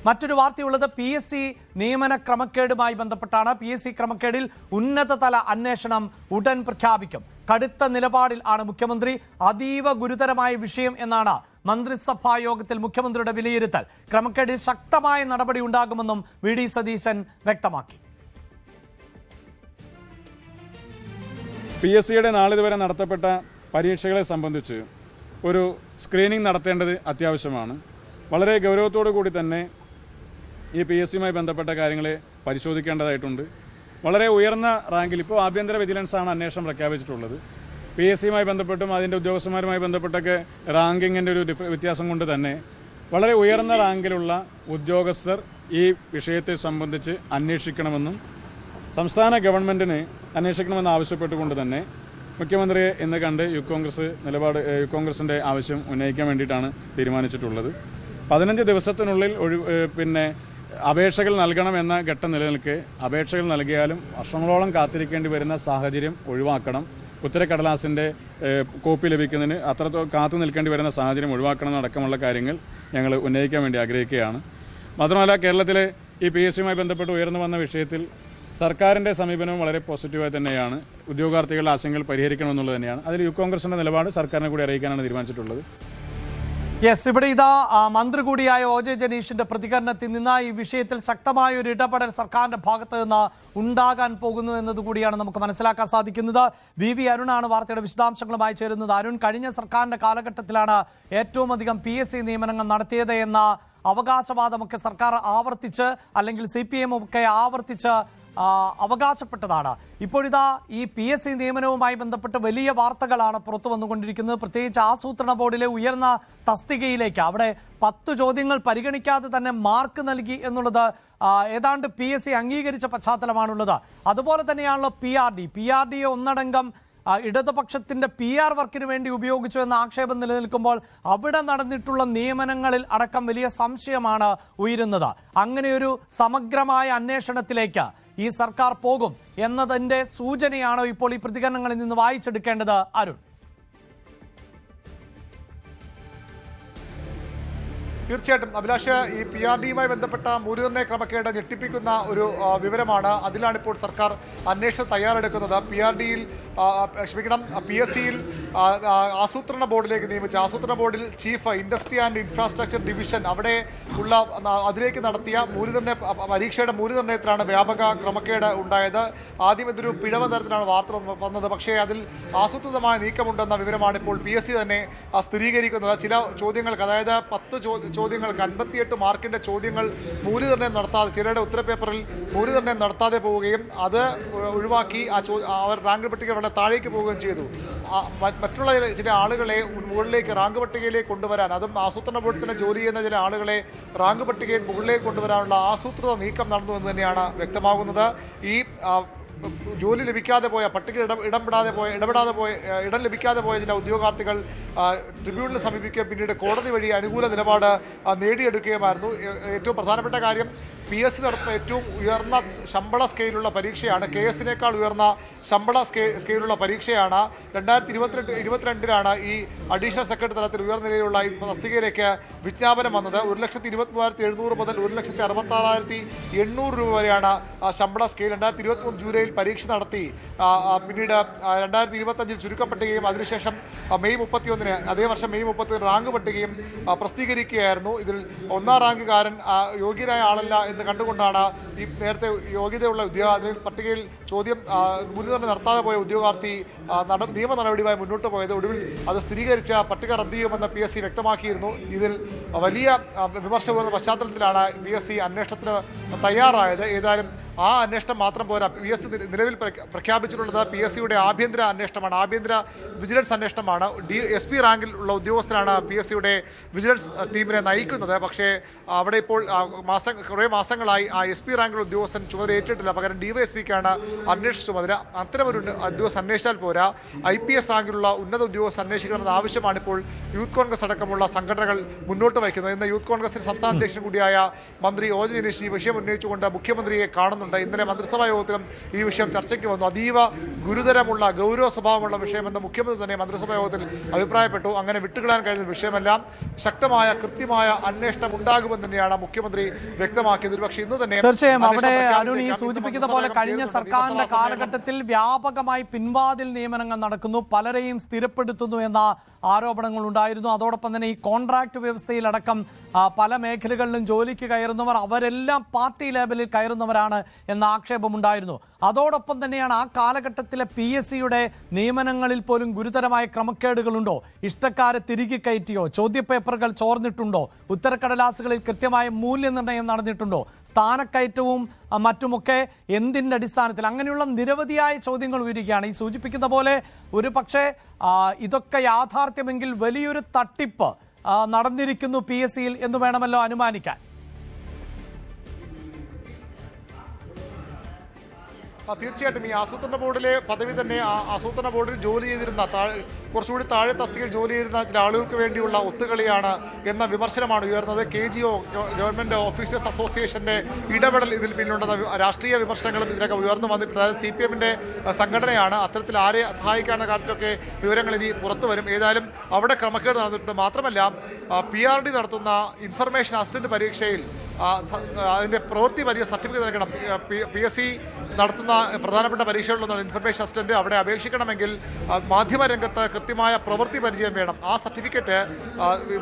മറ്റൊരു വാർത്തയുള്ളത് PSC നിയമന ക്രമക്കേടുമായി ബന്ധപ്പെട്ടാണ്. PSC ക്രമക്കേടിൽ ഉന്നതതല അന്വേഷണം ഉടൻ പ്രഖ്യാപിക്കും. കടുത്ത നിലപാടിൽ ആണ് മുഖ്യമന്ത്രി. അതീവ ഗുരുതരമായ വിഷയം എന്നാണ് മന്ത്രിസഭാ യോഗത്തിൽ മുഖ്യമന്ത്രിയുടെ വിലയിരുത്തൽ. ക്രമക്കേടിൽ ശക്തമായ നടപടി ഉണ്ടാകുമെന്നും VD സതീശൻ വ്യക്തമാക്കി. PSCയുടെ നാളിതുവരെ നടത്തപ്പെട്ട പരീക്ഷകളെ സംബന്ധിച്ച് ഒരു സ്ക്രീനിംഗ് നടത്തേണ്ടത് അത്യാവശ്യമാണ്. വളരെ ഗൗരവത്തോടു കൂടി തന്നെ ഈ PSCയുമായി ബന്ധപ്പെട്ട കാര്യങ്ങളെ പരിശോധിക്കേണ്ടതായിട്ടുണ്ട്. വളരെ ഉയർന്ന റാങ്കിൽ ഇപ്പോൾ ആഭ്യന്തര വിജിലൻസാണ് അന്വേഷണം പ്രഖ്യാപിച്ചിട്ടുള്ളത്. PSCയുമായി ബന്ധപ്പെട്ടും അതിൻ്റെ ഉദ്യോഗസ്ഥന്മാരുമായി ബന്ധപ്പെട്ടൊക്കെ റാങ്കിങ്ങിൻ്റെ ഒരു വ്യത്യാസം കൊണ്ട് തന്നെ വളരെ ഉയർന്ന റാങ്കിലുള്ള ഉദ്യോഗസ്ഥർ ഈ വിഷയത്തെ സംബന്ധിച്ച് അന്വേഷിക്കണമെന്നും സംസ്ഥാന ഗവൺമെൻറ്റിന് അന്വേഷിക്കണമെന്ന് ആവശ്യപ്പെട്ടുകൊണ്ട് തന്നെ മുഖ്യമന്ത്രിയെ ഇന്ന് കണ്ട് യൂത്ത് കോൺഗ്രസിൻ്റെ ആവശ്യം ഉന്നയിക്കാൻ വേണ്ടിയിട്ടാണ് തീരുമാനിച്ചിട്ടുള്ളത്. 15 ദിവസത്തിനുള്ളിൽ അപേക്ഷകൾ നൽകണമെന്ന ഘട്ടം നിലനിൽക്കെ അപേക്ഷകൾ നൽകിയാലും വർഷങ്ങളോളം കാത്തിരിക്കേണ്ടി വരുന്ന സാഹചര്യം ഒഴിവാക്കണം. ഉത്തരക്കടലാസിൻ്റെ കോപ്പി ലഭിക്കുന്നതിന് കാത്തു നിൽക്കേണ്ടി വരുന്ന സാഹചര്യം ഒഴിവാക്കണം എന്നടക്കമുള്ള കാര്യങ്ങൾ ഞങ്ങൾ ഉന്നയിക്കാൻ വേണ്ടി ആഗ്രഹിക്കുകയാണ്. മാത്രമല്ല, കേരളത്തിലെ ഈ PSCയുമായി ബന്ധപ്പെട്ട് ഉയർന്നു വന്ന വിഷയത്തിൽ സർക്കാരിൻ്റെ സമീപനവും വളരെ പോസിറ്റീവായി തന്നെയാണ്. ഉദ്യോഗാർത്ഥികളുടെ ആശങ്കകൾ പരിഹരിക്കണമെന്നുള്ളത് തന്നെയാണ്. അതിൽ യൂത്ത് കോൺഗ്രസിൻ്റെ നിലപാട് സർക്കാരിനെ കൂടി അറിയിക്കാനാണ് തീരുമാനിച്ചിട്ടുള്ളത്. ഇവിടെ ഇതാ മന്ത്രി കൂടിയായ OJ ജനീഷിന്റെ പ്രതികരണത്തിൽ നിന്ന് ഈ വിഷയത്തിൽ ശക്തമായ ഒരു ഇടപെടൽ സർക്കാരിന്റെ ഭാഗത്ത് നിന്ന് ഉണ്ടാകാൻ പോകുന്നു എന്നതുകൂടിയാണ് നമുക്ക് മനസ്സിലാക്കാൻ സാധിക്കുന്നത്. VV അരുണാണ് വാർത്തയുടെ വിശദാംശങ്ങളുമായി ചേരുന്നത്. അരുൺ, കഴിഞ്ഞ സർക്കാരിന്റെ കാലഘട്ടത്തിലാണ് ഏറ്റവും അധികം PSC നിയമനങ്ങൾ നടത്തിയത് എന്ന അവകാശവാദമൊക്കെ സർക്കാർ ആവർത്തിച്ച്, അല്ലെങ്കിൽ CPM ഒക്കെ ആവർത്തിച്ച് അവകാശപ്പെട്ടതാണ്. ഇപ്പോഴിതാ ഈ PSC നിയമനവുമായി ബന്ധപ്പെട്ട് വലിയ വാർത്തകളാണ് പുറത്തു വന്നുകൊണ്ടിരിക്കുന്നത്. പ്രത്യേകിച്ച് ആസൂത്രണ ബോർഡിലെ ഉയർന്ന തസ്തികയിലേക്ക് അവിടെ 10 ചോദ്യങ്ങൾ പരിഗണിക്കാതെ തന്നെ മാർക്ക് നൽകി എന്നുള്ളത് ഏതാണ്ട് PSC അംഗീകരിച്ച പശ്ചാത്തലമാണുള്ളത്. അതുപോലെ തന്നെയാണല്ലോ PRD ഒന്നടങ്കം ഇടതുപക്ഷത്തിന്റെ PR വർക്കിന് വേണ്ടി ഉപയോഗിച്ചു എന്ന ആക്ഷേപം നിലനിൽക്കുമ്പോൾ അവിടെ നടന്നിട്ടുള്ള നിയമനങ്ങളിൽ അടക്കം വലിയ സംശയമാണ് ഉയരുന്നത്. അങ്ങനെയൊരു സമഗ്രമായ അന്വേഷണത്തിലേക്ക് ഈ സർക്കാർ പോകും എന്നതിൻ്റെ സൂചനയാണോ ഇപ്പോൾ ഈ പ്രതികരണങ്ങളിൽ നിന്ന് വായിച്ചെടുക്കേണ്ടത് അരുൺ? തീർച്ചയായിട്ടും അഭിലാഷ്, ഈ PRDയുമായി ബന്ധപ്പെട്ട മൂല്യനിർണ്ണയ ക്രമക്കേട് ഞെട്ടിപ്പിക്കുന്ന ഒരു വിവരമാണ്. അതിലാണിപ്പോൾ സർക്കാർ അന്വേഷണം തയ്യാറെടുക്കുന്നത്. PSCയിൽ ആസൂത്രണ ബോർഡിലേക്ക് നിയമിച്ച ആസൂത്രണ ബോർഡിൽ chief industry and infrastructure division അതിലേക്ക് നടത്തിയ പരീക്ഷയുടെ മൂല്യനിർണ്ണയത്തിലാണ് വ്യാപക ക്രമക്കേട് ഉണ്ടായത്. ആദ്യം ഇതൊരു പിഴവ് തരത്തിലാണ് വാർത്ത വന്നത്. പക്ഷേ അതിൽ ആസൂത്രിതമായ നീക്കമുണ്ടെന്ന വിവരമാണ് ഇപ്പോൾ PSC തന്നെ സ്ഥിരീകരിക്കുന്നത്. ചില ചോദ്യങ്ങൾക്ക്, അതായത് 10 ചോദ്യങ്ങൾക്ക് 58 മാർക്കിന്റെ ചോദ്യങ്ങൾ മൂല്യനിർണ്ണയം നടത്താതെ, ചിലരുടെ ഉത്തരപേപ്പറിൽ മൂല്യനിർണ്ണയം നടത്താതെ പോവുകയും അത് ഒഴിവാക്കി അവർ റാങ്ക് പട്ടിക വളരെ താഴേക്ക് പോവുകയും ചെയ്തു. മറ്റുള്ള ചില ആളുകളെ മുകളിലേക്ക് റാങ്ക് പട്ടികയിലേക്ക് കൊണ്ടുവരാൻ, അതും ആസൂത്രണ ബോർഡിൽ തന്നെ ജോലി ചെയ്യുന്ന ചില ആളുകളെ റാങ്ക് പട്ടികയിൽ മുകളിലേക്ക് കൊണ്ടുവരാനുള്ള ആസൂത്രിത നീക്കം നടന്നു എന്ന് തന്നെയാണ് വ്യക്തമാകുന്നത്. ഈ ജോലി ലഭിക്കാതെ പോയ, പട്ടിക ഇടം ലഭിക്കാതെ പോയ ചില ഉദ്യോഗാർത്ഥികൾ ട്രിബ്യൂണലിൽ സമീപിക്കുകയും പിന്നീട് കോടതി വഴി അനുകൂല നിലപാട് നേടിയെടുക്കുകയുമായിരുന്നു. ഏറ്റവും പ്രധാനപ്പെട്ട കാര്യം, PSC നടത്തുന്ന ഏറ്റവും ഉയർന്ന ശമ്പള സ്കെയിലുള്ള പരീക്ഷയാണ്. KSനേക്കാൾ ഉയർന്ന ശമ്പള സ്കെയിലുള്ള പരീക്ഷയാണ്. 2022 ഈ അഡീഷണൽ സെക്രട്ടറി തലത്തിൽ ഉയർന്ന നിലയിലുള്ള ഈ തസ്തികയിലേക്ക് വിജ്ഞാപനം വന്നത്. 1,23,700 മുതൽ 1,66,800 രൂപ വരെയാണ് ശമ്പള സ്കെയിൽ. 2023 ജൂലൈയിൽ പരീക്ഷ നടത്തി. പിന്നീട് 2025 ചുരുക്കപ്പട്ടികയും അതിനുശേഷം മെയ് 31 അതേ വർഷം മെയ് 31 റാങ്ക് പട്ടികയും പ്രസിദ്ധീകരിക്കുകയായിരുന്നു. ഇതിൽ 1ാം റാങ്കുകാരൻ യോഗ്യനായ ആളല്ല എന്ന് കണ്ടുകൊണ്ടാണ് ഈ നേരത്തെ യോഗ്യതയുള്ള ഉദ്യോഗാർത്ഥി പട്ടികയിൽ മൂല്യനിർണ്ണയം നടത്താതെ പോയ ഉദ്യോഗാർത്ഥി നിയമ നടപടിയുമായി മുന്നോട്ട് പോയത്. ഒടുവിൽ അത് സ്ഥിരീകരിച്ച പട്ടിക റദ്ദ് ചെയ്യുമെന്ന് PSC വ്യക്തമാക്കിയിരുന്നു. ഇതിൽ വലിയ വിമർശനം വരുന്ന പശ്ചാത്തലത്തിലാണ് PSC അന്വേഷണത്തിന് തയ്യാറായത്. ഏതായാലും ആ അന്വേഷണം മാത്രം പോരാ. PSC നിലവിൽ പ്രഖ്യാപിച്ചിട്ടുള്ളത് PSCയുടെ ആഭ്യന്തര അന്വേഷണമാണ്, ആഭ്യന്തര വിജിലൻസ് അന്വേഷണമാണ്. SP റാങ്കിൽ ഉള്ള ഉദ്യോഗസ്ഥരാണ് PSCയുടെ വിജിലൻസ് ടീമിനെ നയിക്കുന്നത്. പക്ഷേ അവിടെ ഇപ്പോൾ കുറേ മാസങ്ങളായി ആ SP റാങ്കിലുള്ള ഉദ്യോഗസ്ഥൻ ചുമതല ഏറ്റിട്ടില്ല. പകരം DYSPക്കാണ് അന്വേഷണ ചുമതല. അത്തരമൊരു ഉദ്യോഗസ്ഥൻ അന്വേഷിച്ചാൽ പോരാ, IPS റാങ്കിലുള്ള ഉന്നത ഉദ്യോഗസ്ഥർ അന്വേഷിക്കണമെന്ന ആവശ്യമാണ് ഇപ്പോൾ യൂത്ത് കോൺഗ്രസ് അടക്കമുള്ള സംഘടനകൾ മുന്നോട്ട് വയ്ക്കുന്നത്. ഇന്ന് യൂത്ത് കോൺഗ്രസിന്റെ സംസ്ഥാന അധ്യക്ഷൻ കൂടിയായ മന്ത്രി OJ ജനീഷ് ഈ വിഷയം ഉന്നയിച്ചുകൊണ്ട് മുഖ്യമന്ത്രിയെ കാണുന്നുണ്ട്. വരുന്നുണ്ട്. ഇന്നലെ മന്ത്രിസഭാ യോഗത്തിലും ഈ വിഷയം ചർച്ചയ്ക്ക് വന്നു. അതീവ ഗുരുതരമുള്ള ഗൗരവ സ്വഭാവമുള്ള വിഷയമെന്ന് മുഖ്യമന്ത്രി തന്നെ മന്ത്രിസഭാ യോഗത്തിൽ അഭിപ്രായപ്പെട്ടു. അങ്ങനെ വിട്ടുകിടാൻ കഴിയുന്ന വിഷയമല്ല, ശക്തമായ കൃത്യമായ അന്വേഷണം ഉണ്ടാകുമെന്ന് തന്നെയാണ് മുഖ്യമന്ത്രി വ്യക്തമാക്കിയത്. ഒരുപക്ഷെ ഇന്ന് തന്നെ തീർച്ചയായും അവിടെ അരുൺ ഈ സൂചിപ്പിക്കുന്ന പോലെ കഴിഞ്ഞ സർക്കാരിന്റെ കാലഘട്ടത്തിൽ വ്യാപകമായി പിൻവാതിൽ നിയമനങ്ങൾ നടക്കുന്നു, പലരെയും സ്ഥിരപ്പെടുത്തുന്നു എന്ന ആരോപണങ്ങൾ ഉണ്ടായിരുന്നു. അതോടൊപ്പം തന്നെ ഈ കോൺട്രാക്ട് വ്യവസ്ഥയിലടക്കം പല മേഖലകളിലും ജോലിക്ക് കയറുന്നവർ അവരെല്ലാം പാർട്ടി ലേബലിൽ കയറുന്നവരാണ് എന്ന ആക്ഷേപമുണ്ടായിരുന്നു. അതോടൊപ്പം തന്നെയാണ് ആ കാലഘട്ടത്തിലെ PSCയുടെ നിയമനങ്ങളിൽ പോലും ഗുരുതരമായ ക്രമക്കേടുകളുണ്ടോ, ഇഷ്ടക്കാരെ തിരികെ കയറ്റിയോ, ചോദ്യപേപ്പറുകൾ ചോർന്നിട്ടുണ്ടോ, ഉത്തരക്കടലാസുകളിൽ കൃത്യമായ മൂല്യനിർണ്ണയം നടന്നിട്ടുണ്ടോ, സ്ഥാനക്കയറ്റവും മറ്റുമൊക്കെ എന്തിൻ്റെ അടിസ്ഥാനത്തിൽ, അങ്ങനെയുള്ള നിരവധിയായ ചോദ്യങ്ങൾ ഉയരുകയാണ്. ഈ സൂചിപ്പിക്കുന്ന പോലെ ഒരു പക്ഷേ ഇതൊക്കെ യാഥാർത്ഥ്യമെങ്കിൽ വലിയൊരു തട്ടിപ്പ് നടന്നിരിക്കുന്നു PSCയിൽ എന്ന് വേണമല്ലോ അനുമാനിക്കാൻ. തീർച്ചയായിട്ടും ഈ ആസൂത്രണ ബോർഡിലെ പദവി തന്നെ ആസൂത്രണ ബോർഡിൽ ജോലി ചെയ്തിരുന്ന കുറച്ചുകൂടി താഴെ തസ്തികയിൽ ജോലി ചെയ്തിരുന്ന ചില ആളുകൾക്ക് വേണ്ടിയുള്ള ഒത്തുകളിയാണ് എന്ന വിമർശനമാണ് ഉയർന്നത്. KGO ഗവൺമെന്റ് ഓഫീസേഴ്സ് അസോസിയേഷന്റെ ഇടപെടൽ ഇതിൽ പിന്നിലുണ്ടെന്ന രാഷ്ട്രീയ വിമർശനങ്ങളും ഇതിനൊക്കെ ഉയർന്നു വന്നിട്ടുണ്ട്. അതായത് CPMന്റെ സംഘടനയാണ്. അത്തരത്തിൽ ആരെ സഹായിക്കാവുന്ന കാര്യത്തിലൊക്കെ വിവരങ്ങൾ ഇനി പുറത്തു വരും. ഏതായാലും അവിടെ ക്രമക്കേട് നടന്നിട്ടുണ്ട്. മാത്രമല്ല PRD നടത്തുന്ന ഇൻഫർമേഷൻ അസിസ്റ്റന്റ് പരീക്ഷയിൽ അതിൻ്റെ പ്രവൃത്തി വലിയ സർട്ടിഫിക്കറ്റ് നൽകണം. PSC നടത്തുന്ന പ്രധാനപ്പെട്ട പരീക്ഷകളിലൊന്നാണ് ഇൻഫർമേഷൻ അസിസ്റ്റന്റ്. അവിടെ അപേക്ഷിക്കണമെങ്കിൽ മാധ്യമരംഗത്ത് കൃത്യമായ പ്രവൃത്തി പരിചയം വേണം. ആ സർട്ടിഫിക്കറ്റ്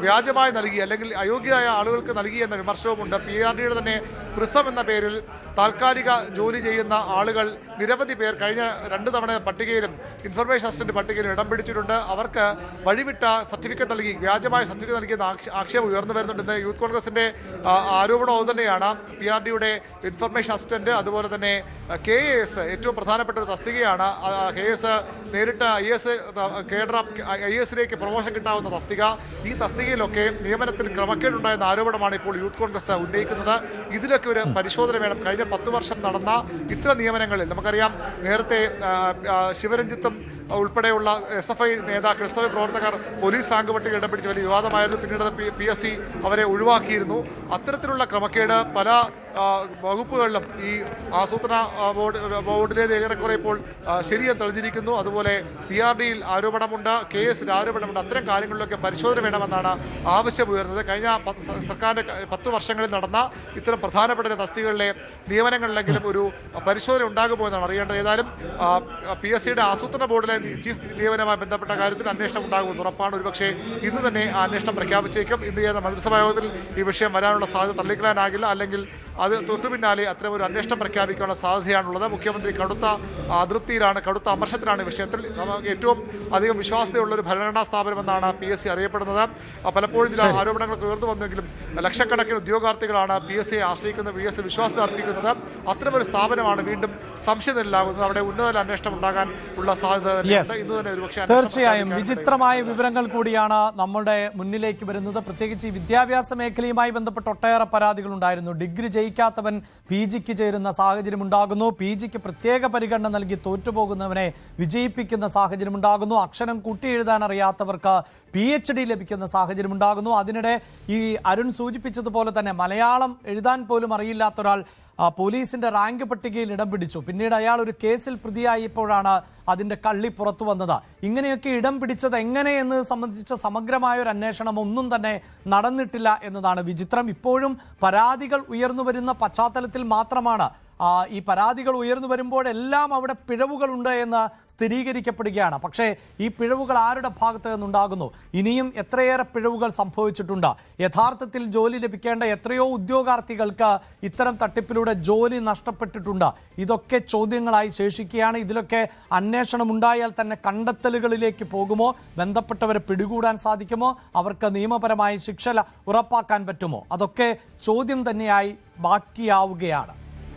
വ്യാജമായി നൽകി അല്ലെങ്കിൽ അയോഗ്യരായ ആളുകൾക്ക് നൽകി എന്ന വിമർശനവുമുണ്ട്. PRDയുടെ തന്നെ പ്രിസം എന്ന പേരിൽ താൽക്കാലിക ജോലി ചെയ്യുന്ന ആളുകൾ നിരവധി പേർ കഴിഞ്ഞ 2 തവണ പട്ടികയിലും ഇൻഫർമേഷൻ അസിസ്റ്റന്റ് പട്ടികയിലും ഇടം പിടിച്ചിട്ടുണ്ട്. അവർക്ക് വഴിവിട്ട സർട്ടിഫിക്കറ്റ് നൽകി, വ്യാജമായ സർട്ടിഫിക്കറ്റ് നൽകിയെന്ന ആക്ഷേപം ഉയർന്നു വരുന്നുണ്ടെന്ന് യൂത്ത് കോൺഗ്രസിന്റെ ആരോപണം അതുതന്നെയാണ്. PRDയുടെ ഇൻഫർമേഷൻ അസിസ്റ്റന്റ്, അതുപോലെ തന്നെ KAS ഏറ്റവും പ്രധാനപ്പെട്ട ഒരു തസ്തികയാണ്. KAS നേരിട്ട് IAS പ്രൊമോഷൻ കിട്ടാവുന്ന തസ്തിക. ഈ തസ്തികയിലൊക്കെ നിയമനത്തിൽ ക്രമക്കേടുണ്ടായെന്ന ആരോപണമാണ് ഇപ്പോൾ യൂത്ത് കോൺഗ്രസ് ഉന്നയിക്കുന്നത്. ഇതിലൊക്കെ ഒരു പരിശോധന വേണം. കഴിഞ്ഞ 10 വർഷം നടന്ന ഇത്തരം നിയമനങ്ങളിൽ നമുക്കറിയാം, നേരത്തെ ശിവരഞ്ജിത്തും ഉൾപ്പെടെയുള്ള SFI നേതാക്കൾ, SFI പ്രവർത്തകർ പോലീസ് റാങ്ക് പട്ടിക ഇടം പിടിച്ച് വലിയ വിവാദമായിരുന്നു. പിന്നീട് PSC അവരെ ഒഴിവാക്കിയിരുന്നു. അത്തരത്തിലുള്ള ക്രമക്കേട് പല വകുപ്പുകളിലും ഈ ആസൂത്രണ ബോർഡിലേത് ഏറെക്കുറെ ഇപ്പോൾ ശരിയെന്ന് തെളിഞ്ഞിരിക്കുന്നു. അതുപോലെ PRDയിൽ ആരോപണമുണ്ട്, KSൽ ആരോപണമുണ്ട്. അത്തരം കാര്യങ്ങളിലൊക്കെ പരിശോധന വേണമെന്നാണ് ആവശ്യമുയർന്നത്. കഴിഞ്ഞ സർക്കാരിൻ്റെ 10 വർഷങ്ങളിൽ നടന്ന ഇത്തരം പ്രധാനപ്പെട്ട തസ്തികകളിലെ നിയമനങ്ങളിലെങ്കിലും ഒരു പരിശോധന ഉണ്ടാകുമോ എന്നാണ് അറിയേണ്ടത്. ഏതായാലും PSCയുടെ ആസൂത്രണ ബോർഡിലെ ചീഫ് നിയമനവുമായി ബന്ധപ്പെട്ട കാര്യത്തിൽ അന്വേഷണം ഉണ്ടാകുമെന്ന് ഉറപ്പാണ്. ഒരുപക്ഷെ ഇന്ന് തന്നെ ആ അന്വേഷണം പ്രഖ്യാപിച്ചേക്കും. ഇന്ന് ചെയ്യുന്ന മന്ത്രിസഭാ യോഗത്തിൽ ഈ വിഷയം വരാനുള്ള സാധ്യത തള്ളിക്കളയാനാകില്ല. അല്ലെങ്കിൽ അത് തൊട്ടു പിന്നാലെ അത്തരം ഒരു അന്വേഷണം പ്രഖ്യാപിക്കാനുള്ള സാധ്യതയാണുള്ളത്. മുഖ്യമന്ത്രി കടുത്ത അതൃപ്തിയിലാണ്, കടുത്ത അമർഷത്തിലാണ് വിഷയത്തിൽ. ഏറ്റവും അധികം വിശ്വാസ്യതയുള്ള ഒരു ഭരണഘടനാ സ്ഥാപനമെന്നാണ് PSC അറിയപ്പെടുന്നത്. പലപ്പോഴും ചില ആരോപണങ്ങളൊക്കെ ഉയർന്നു വന്നെങ്കിലും ലക്ഷക്കണക്കിന് ഉദ്യോഗാർത്ഥികളാണ് PSCയെ ആശ്രയിക്കുന്നത്, PSC വിശ്വാസ്യത അർപ്പിക്കുന്നത്. അത്തരമൊരു സ്ഥാപനമാണ് വീണ്ടും സംശയനിലാകുന്നത്. അവിടെ ഉന്നതതല അന്വേഷണം ഉണ്ടാകാൻ ഉള്ള സാധ്യത ഇന്ന് തന്നെ ഒരുപക്ഷെ. തീർച്ചയായും വിചിത്രമായ വിവരങ്ങൾ കൂടിയാണ് നമ്മുടെ മുന്നിലേക്ക് വരുന്നത്. പ്രത്യേകിച്ച് ഈ വിദ്യാഭ്യാസ മേഖലയുമായി ബന്ധപ്പെട്ട് ഒട്ടേറെ പരാതികൾ ഉണ്ടായിരുന്നു. ഡിഗ്രി ജയിക്കാത്തവൻ PGക്ക് ചേരുന്ന സാഹചര്യം ഉണ്ടാകുന്നു, PGക്ക് പ്രത്യേക പരിഗണന നൽകി തോറ്റുപോകുന്നവനെ വിജയിപ്പിക്കുന്ന സാഹചര്യം ഉണ്ടാകുന്നു, അക്ഷരം കൂട്ടി എഴുതാൻ അറിയാത്തവർക്ക് PhD ലഭിക്കുന്ന സാഹചര്യം ഉണ്ടാകുന്നു. അതിനിടെ ഈ അരുൺ സൂചിപ്പിച്ചതുപോലെ തന്നെ മലയാളം എഴുതാൻ പോലും അറിയില്ലാത്ത ഒരാൾ പോലീസിന്റെ റാങ്ക് പട്ടികയിൽ ഇടം പിടിച്ചു. പിന്നീട് അയാൾ ഒരു കേസിൽ പ്രതിയായപ്പോഴാണ് അതിൻ്റെ കള്ളി പുറത്തു വന്നത്. ഇങ്ങനെയൊക്കെ ഇടം പിടിച്ചത് എങ്ങനെയെന്ന് സംബന്ധിച്ച സമഗ്രമായ ഒരു അന്വേഷണം ഒന്നും തന്നെ നടന്നിട്ടില്ല എന്നതാണ് വിചിത്രം. ഇപ്പോഴും പരാതികൾ ഉയർന്നു വരുന്ന പശ്ചാത്തലത്തിൽ മാത്രമാണ് ഈ പരാതികൾ ഉയർന്നു വരുമ്പോഴെല്ലാം അവിടെ പിഴവുകളുണ്ട് എന്ന് സ്ഥിരീകരിക്കപ്പെടുകയാണ്. പക്ഷേ ഈ പിഴവുകൾ ആരുടെ ഭാഗത്ത് നിന്നുണ്ടാകുന്നു? ഇനിയും എത്രയേറെ പിഴവുകൾ സംഭവിച്ചിട്ടുണ്ട്. യഥാർത്ഥത്തിൽ ജോലി ലഭിക്കേണ്ട എത്രയോ ഉദ്യോഗാർത്ഥികൾക്ക് ഇത്തരം തട്ടിപ്പിലൂടെ ജോലി നഷ്ടപ്പെട്ടിട്ടുണ്ട്. ഇതൊക്കെ ചോദ്യങ്ങളായി ശേഷിക്കുകയാണ്. ഇതിലൊക്കെ അന്വേഷണം ഉണ്ടായാൽ തന്നെ കണ്ടെത്തലുകളിലേക്ക് പോകുമോ? ബന്ധപ്പെട്ടവരെ പിടികൂടാൻ സാധിക്കുമോ? അവർക്ക് നിയമപരമായ ശിക്ഷ ഉറപ്പാക്കാൻ പറ്റുമോ? അതൊക്കെ ചോദ്യം തന്നെയായി ബാക്കിയാവുകയാണ്.